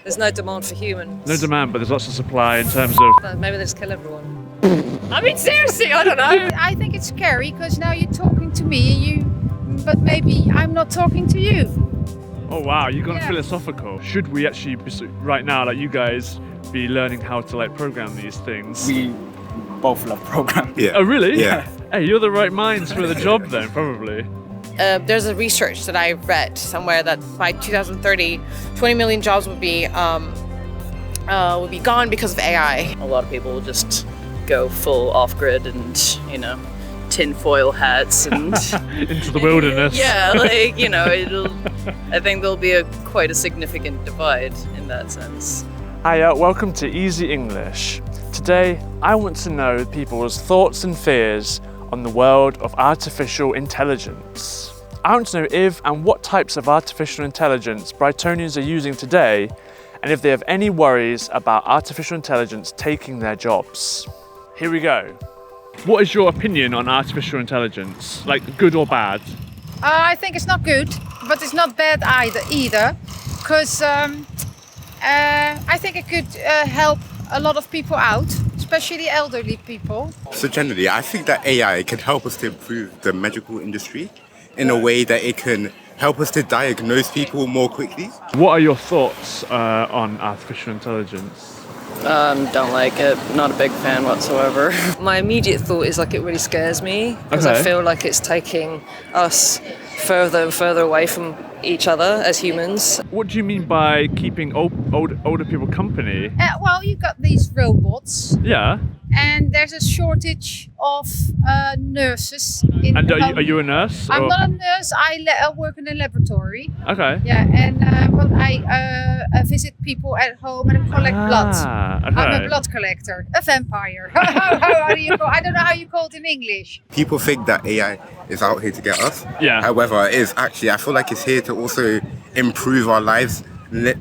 There's no demand for humans. No demand, but there's lots of supply in terms of... Maybe they just kill everyone. I mean, seriously, I don't know. I think it's scary because now you're talking to me, but maybe I'm not talking to you. Oh wow, you've gone philosophical. Should we actually, right now, like you guys, be learning how to like program these things? We both love programming. Oh really? Yeah. Hey, you're the right minds for the job then, probably. There's a research that I read somewhere that by 2030, 20 million jobs would be gone because of AI. A lot of people will just go full off-grid and, tinfoil hats and... Into the wilderness. Yeah, I think there'll be quite a significant divide in that sense. Hiya, welcome to Easy English. Today, I want to know people's thoughts and fears on the world of artificial intelligence. I want to know if and what types of artificial intelligence Brightonians are using today, and if they have any worries about artificial intelligence taking their jobs. Here we go. What is your opinion on artificial intelligence? Like, good or bad? I think it's not good, but it's not bad either, because I think it could help a lot of people out, especially elderly people. So generally, I think that AI can help us to improve the medical industry in a way that it can help us to diagnose people more quickly. What are your thoughts on artificial intelligence? Don't like it. Not a big fan whatsoever. My immediate thought is like it really scares me because I feel like it's taking us further and further away from each other as humans. What do you mean by keeping older people company? Well, you've got these robots. Yeah. And there's a shortage of nurses. And are you a nurse? I'm not a nurse. I work in a laboratory. Okay. Yeah, and I visit people at home and collect blood. Okay. I'm a blood collector, a vampire. How do you call? I don't know how you call it in English. People think that AI is out here to get us. Yeah. However, it is actually, I feel like it's here to also improve our lives. Let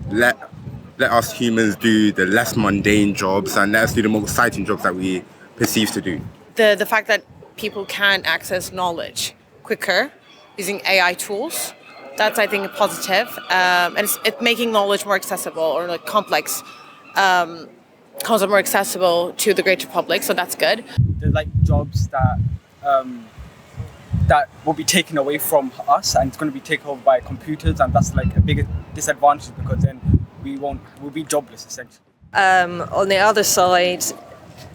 us humans do the less mundane jobs and let us do the more exciting jobs that we perceive to do. The fact that people can access knowledge quicker using AI tools, that's I think a positive, and it's making knowledge more accessible or like complex concept more accessible to the greater public. So that's good. There's like jobs that will be taken away from us and it's going to be taken over by computers, and that's like a big disadvantage because then we'll be jobless essentially. On the other side,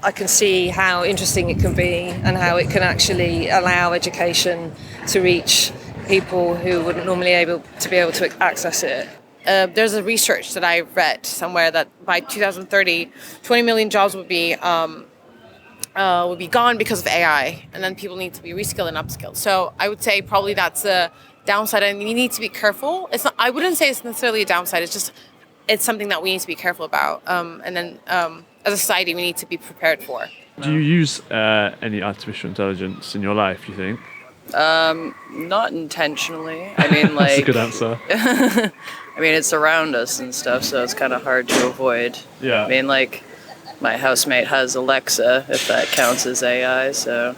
I can see how interesting it can be and how it can actually allow education to reach people who wouldn't normally be able to access it. There's a research that I read somewhere that by 2030, 20 million jobs would be gone because of AI, and then people need to be reskilled and upskilled. So I would say probably that's a downside, and we need to be careful. I wouldn't say it's necessarily a downside. It's something that we need to be careful about, and then as a society we need to be prepared for. Do you use any artificial intelligence in your life, you think? Not intentionally. I mean, like... That's a good answer. I mean, it's around us and stuff, so it's kind of hard to avoid. Yeah. I mean, like, my housemate has Alexa, if that counts as AI, so...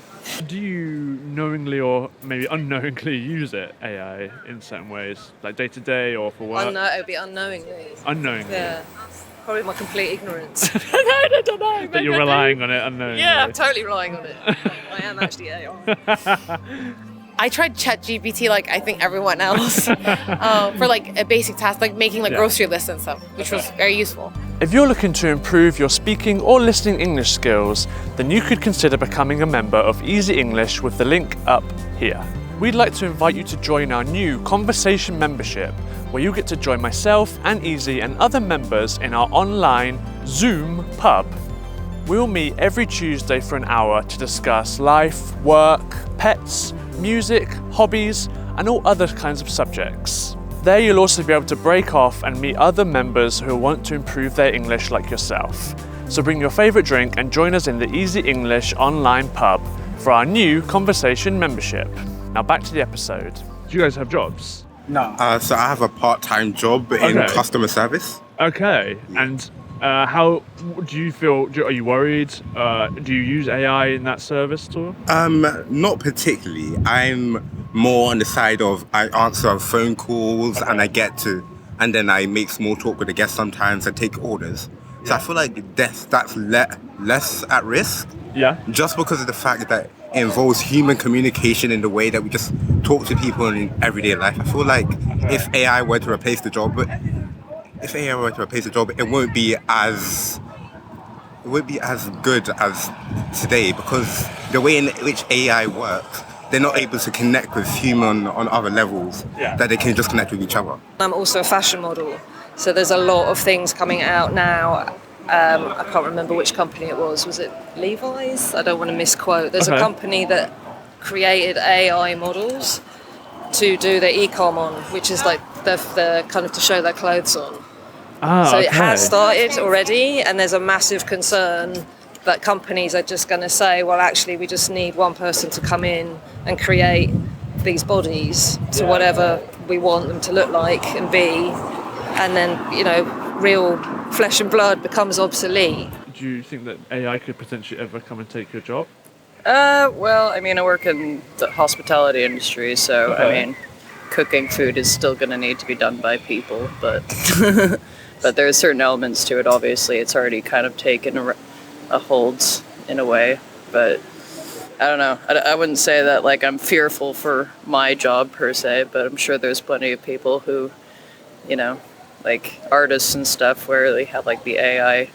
Do you knowingly or maybe unknowingly use it, AI, in certain ways? Like day to day or for work? It would be unknowingly. Unknowingly? Yeah. Probably my complete ignorance. I don't know. That you're relying on it unknowingly? Yeah, I'm totally relying on it. I am actually AI. I tried ChatGPT like I think everyone else for like a basic task, like making like grocery lists and stuff, which was very useful. If you're looking to improve your speaking or listening English skills, then you could consider becoming a member of Easy English with the link up here. We'd like to invite you to join our new Conversation membership, where you get to join myself and Easy and other members in our online Zoom pub. We'll meet every Tuesday for an hour to discuss life, work, pets, music, hobbies, and all other kinds of subjects. There you'll also be able to break off and meet other members who want to improve their English like yourself. So bring your favourite drink and join us in the Easy English online pub for our new Conversation membership. Now back to the episode. Do you guys have jobs? No. So I have a part-time job in customer service. Okay, and how do you feel? Are you worried? Do you use AI in that service at all? Not particularly. I'm more on the side of I answer phone calls and I get to and then I make small talk with the guests sometimes and take orders. So I feel like that's less at risk. Yeah. Just because of the fact that it involves human communication in the way that we just talk to people in everyday life. I feel like if AI were to replace the job, it won't be as good as today, because the way in which AI works, they're not able to connect with human on other levels that they can just connect with each other. I'm also a fashion model, so there's a lot of things coming out now. I can't remember which company it was. Was it Levi's? I don't want to misquote. There's a company that created AI models to do their e-com on, which is like the kind of to show their clothes on. So it has started already, and there's a massive concern that companies are just going to say, well, actually, we just need one person to come in and create these bodies to whatever we want them to look like and be, and then, real flesh and blood becomes obsolete. Do you think that AI could potentially ever come and take your job? Well, I mean, I work in the hospitality industry, so, I mean, cooking food is still going to need to be done by people, but but there are certain elements to it, obviously. It's already kind of taken a hold in a way, but I don't know. I wouldn't say that, like, I'm fearful for my job per se, but I'm sure there's plenty of people who, like artists and stuff, where they have like the AI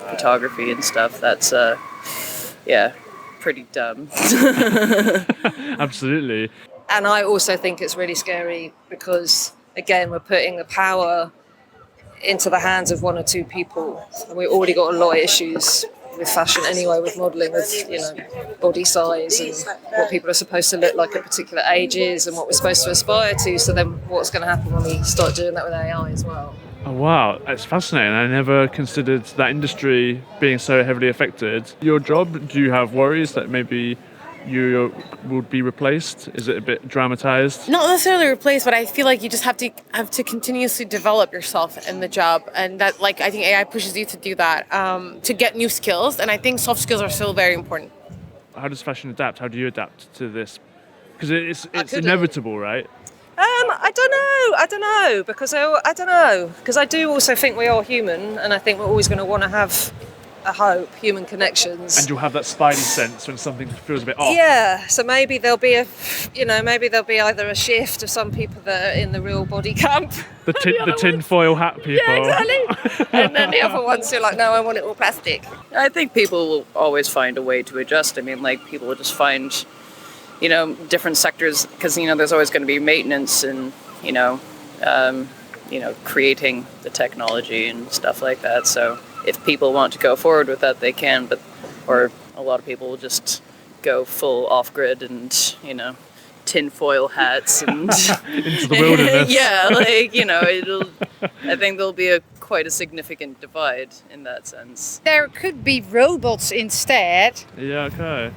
photography and stuff. That's pretty dumb. Absolutely. And I also think it's really scary because, again, we're putting the power into the hands of one or two people, and we've already got a lot of issues with fashion anyway, with modelling, with body size and what people are supposed to look like at particular ages and what we're supposed to aspire to. So then what's going to happen when we start doing that with AI as well? Oh wow, that's fascinating. I never considered that industry being so heavily affected. Your job, do you have worries that maybe you would be replaced? Is it a bit dramatized? Not necessarily replaced, but I feel like you just have to continuously develop yourself in the job, and that, like, I think AI pushes you to do that, to get new skills, and I think soft skills are still very important. How does fashion adapt? How do you adapt to this? Because it's inevitable, right? I don't know, because I do also think we are human, and I think we're always going to want to have a hope, human connections. And you'll have that spidey sense when something feels a bit off. Yeah, so maybe there'll be either a shift of some people that are in the real body camp. The tinfoil hat people. Yeah, exactly. And then the other ones who are like, no, I want it all plastic. I think people will always find a way to adjust. I mean, like, people will just find, different sectors, because, there's always going to be maintenance and, creating the technology and stuff like that. So if people want to go forward with that, they can, or a lot of people will just go full off-grid and, tinfoil hats and into the wilderness. Yeah, I think there'll be quite a significant divide in that sense. There could be robots instead. Yeah, okay.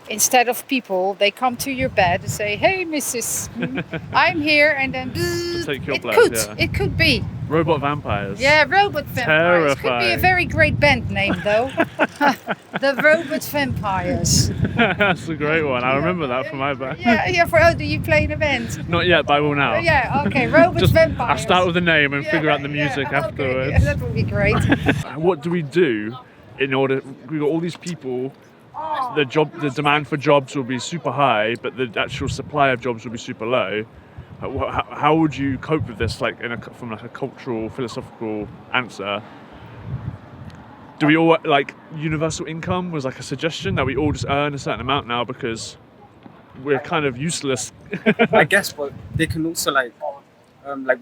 Instead of people, they come to your bed and say, "Hey, Mrs. I'm here," and then take your blood. It could be robot vampires. Yeah, robot vampires. Terrifying. Could be a very great band name, though. The Robot Vampires. That's a great one. I remember that from my band. Yeah. Do you play in a band? Not yet, but I will now. Yeah. Okay. Robot Vampires. I'll start with the name and figure out the music afterwards. Okay. That would be great. What do we do in order? We've got all these people. The demand for jobs will be super high, but the actual supply of jobs will be super low. How would you cope with this, like from a cultural, philosophical answer? Do we all, like, universal income was like a suggestion that we all just earn a certain amount now because we're kind of useless? I guess, but they can also like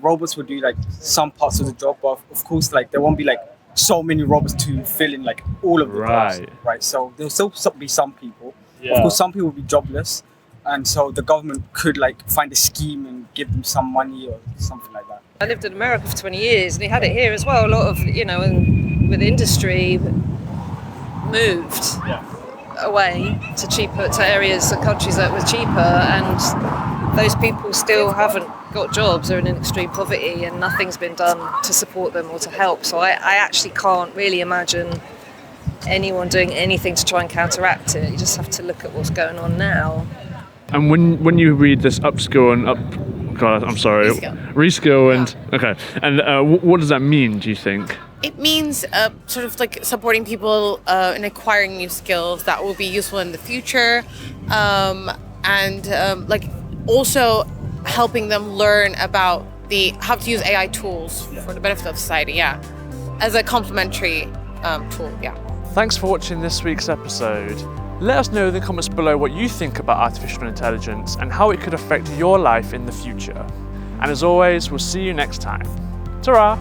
robots will do like some parts of the job, but of course, like there won't be like so many robots to fill in like all of the jobs, right? So there'll still be some people. Yeah. Of course, some people will be jobless, and so the government could like find a scheme and give them some money or something like that. I lived in America for 20 years, and he had it here as well. A lot of with industry moved away to areas and countries that were cheaper, and those people still haven't got jobs. They're in extreme poverty, and nothing's been done to support them or to help. So I actually can't really imagine anyone doing anything to try and counteract it. You just have to look at what's going on now. And when you read this upskill and God, I'm sorry. Reskill. Reskill and okay. And what does that mean? Do you think? It means sort of like supporting people in acquiring new skills that will be useful in the future, and like also helping them learn about how to use AI tools for the benefit of society. Yeah, as a complementary tool. Yeah. Thanks for watching this week's episode. Let us know in the comments below what you think about artificial intelligence and how it could affect your life in the future. And as always, we'll see you next time. Ta-ra!